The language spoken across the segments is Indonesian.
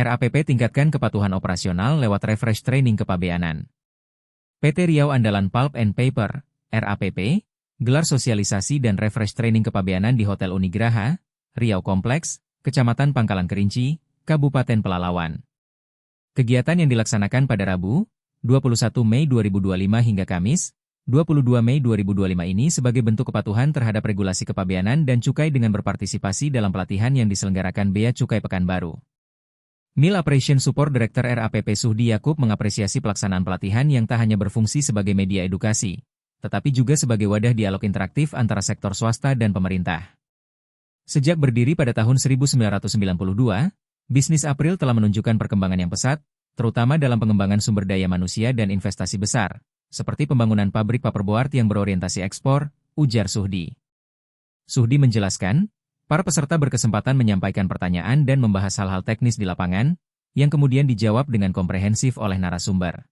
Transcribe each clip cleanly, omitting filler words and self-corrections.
RAPP tingkatkan kepatuhan operasional lewat refresh training kepabeanan. PT Riau Andalan Pulp and Paper, RAPP, gelar sosialisasi dan refresh training kepabeanan di Hotel Unigraha, Riau Kompleks, Kecamatan Pangkalan Kerinci, Kabupaten Pelalawan. Kegiatan yang dilaksanakan pada Rabu, 21 Mei 2025 hingga Kamis, 22 Mei 2025 ini sebagai bentuk kepatuhan terhadap regulasi kepabeanan dan cukai dengan berpartisipasi dalam pelatihan yang diselenggarakan Bea Cukai Pekanbaru. Mill Operation Support Director RAPP Suhdi Yakub mengapresiasi pelaksanaan pelatihan yang tak hanya berfungsi sebagai media edukasi, tetapi juga sebagai wadah dialog interaktif antara sektor swasta dan pemerintah. Sejak berdiri pada tahun 1992, bisnis April telah menunjukkan perkembangan yang pesat, terutama dalam pengembangan sumber daya manusia dan investasi besar, seperti pembangunan pabrik paperboard yang berorientasi ekspor, ujar Suhdi. Suhdi menjelaskan, para peserta berkesempatan menyampaikan pertanyaan dan membahas hal-hal teknis di lapangan, yang kemudian dijawab dengan komprehensif oleh narasumber.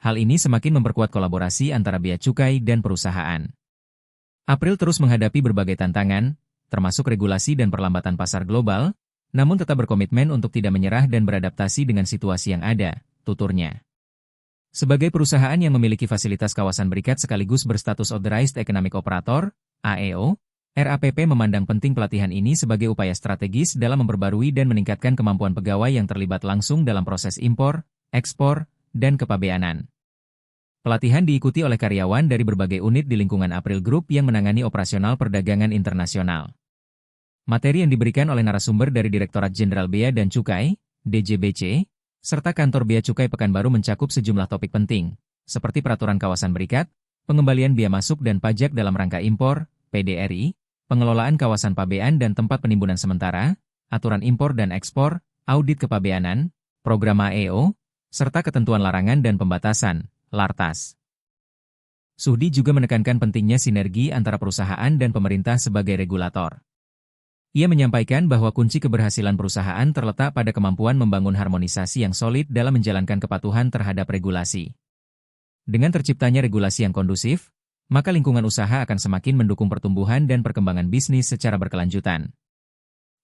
Hal ini semakin memperkuat kolaborasi antara bea cukai dan perusahaan. April terus menghadapi berbagai tantangan, termasuk regulasi dan perlambatan pasar global, namun tetap berkomitmen untuk tidak menyerah dan beradaptasi dengan situasi yang ada, tuturnya. Sebagai perusahaan yang memiliki fasilitas kawasan berikat sekaligus berstatus Authorized Economic Operator, AEO, RAPP memandang penting pelatihan ini sebagai upaya strategis dalam memperbarui dan meningkatkan kemampuan pegawai yang terlibat langsung dalam proses impor, ekspor, dan kepabeanan. Pelatihan diikuti oleh karyawan dari berbagai unit di lingkungan April Group yang menangani operasional perdagangan internasional. Materi yang diberikan oleh narasumber dari Direktorat Jenderal Bea dan Cukai, DJBC, serta Kantor Bea Cukai Pekanbaru mencakup sejumlah topik penting, seperti peraturan kawasan berikat, pengembalian biaya masuk dan pajak dalam rangka impor, PDRI, pengelolaan kawasan pabean dan tempat penimbunan sementara, aturan impor dan ekspor, audit kepabeanan, program AEO, serta ketentuan larangan dan pembatasan, LARTAS. Suhdi juga menekankan pentingnya sinergi antara perusahaan dan pemerintah sebagai regulator. Ia menyampaikan bahwa kunci keberhasilan perusahaan terletak pada kemampuan membangun harmonisasi yang solid dalam menjalankan kepatuhan terhadap regulasi. Dengan terciptanya regulasi yang kondusif, maka lingkungan usaha akan semakin mendukung pertumbuhan dan perkembangan bisnis secara berkelanjutan.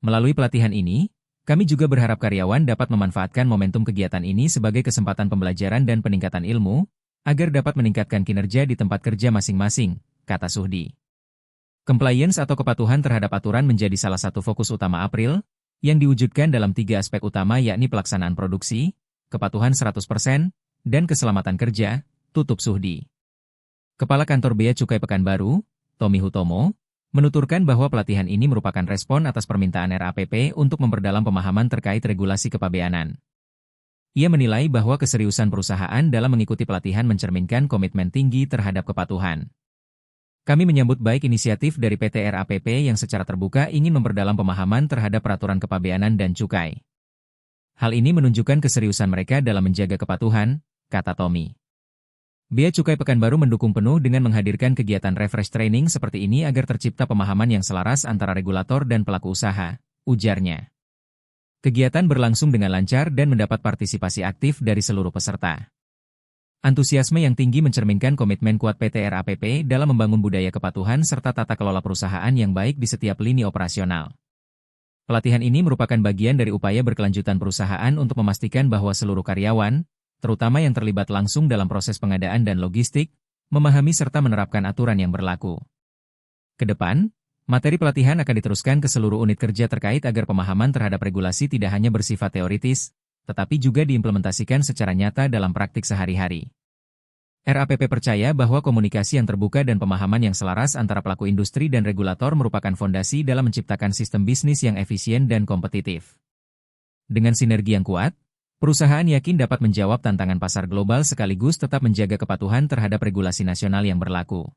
Melalui pelatihan ini, kami juga berharap karyawan dapat memanfaatkan momentum kegiatan ini sebagai kesempatan pembelajaran dan peningkatan ilmu, agar dapat meningkatkan kinerja di tempat kerja masing-masing, kata Suhdi. Compliance atau kepatuhan terhadap aturan menjadi salah satu fokus utama April, yang diwujudkan dalam 3 aspek utama yakni pelaksanaan produksi, kepatuhan 100%, dan keselamatan kerja, tutup Suhdi. Kepala Kantor Bea Cukai Pekanbaru, Tommy Hutomo, menuturkan bahwa pelatihan ini merupakan respon atas permintaan RAPP untuk memperdalam pemahaman terkait regulasi kepabeanan. Ia menilai bahwa keseriusan perusahaan dalam mengikuti pelatihan mencerminkan komitmen tinggi terhadap kepatuhan. Kami menyambut baik inisiatif dari PT RAPP yang secara terbuka ingin memperdalam pemahaman terhadap peraturan kepabeanan dan cukai. Hal ini menunjukkan keseriusan mereka dalam menjaga kepatuhan, kata Tommy. Bea Cukai Pekanbaru mendukung penuh dengan menghadirkan kegiatan refresh training seperti ini agar tercipta pemahaman yang selaras antara regulator dan pelaku usaha, ujarnya. Kegiatan berlangsung dengan lancar dan mendapat partisipasi aktif dari seluruh peserta. Antusiasme yang tinggi mencerminkan komitmen kuat PT RAPP dalam membangun budaya kepatuhan serta tata kelola perusahaan yang baik di setiap lini operasional. Pelatihan ini merupakan bagian dari upaya berkelanjutan perusahaan untuk memastikan bahwa seluruh karyawan, terutama yang terlibat langsung dalam proses pengadaan dan logistik, memahami serta menerapkan aturan yang berlaku. Kedepan, materi pelatihan akan diteruskan ke seluruh unit kerja terkait agar pemahaman terhadap regulasi tidak hanya bersifat teoritis, tetapi juga diimplementasikan secara nyata dalam praktik sehari-hari. RAPP percaya bahwa komunikasi yang terbuka dan pemahaman yang selaras antara pelaku industri dan regulator merupakan fondasi dalam menciptakan sistem bisnis yang efisien dan kompetitif. Dengan sinergi yang kuat, perusahaan yakin dapat menjawab tantangan pasar global sekaligus tetap menjaga kepatuhan terhadap regulasi nasional yang berlaku.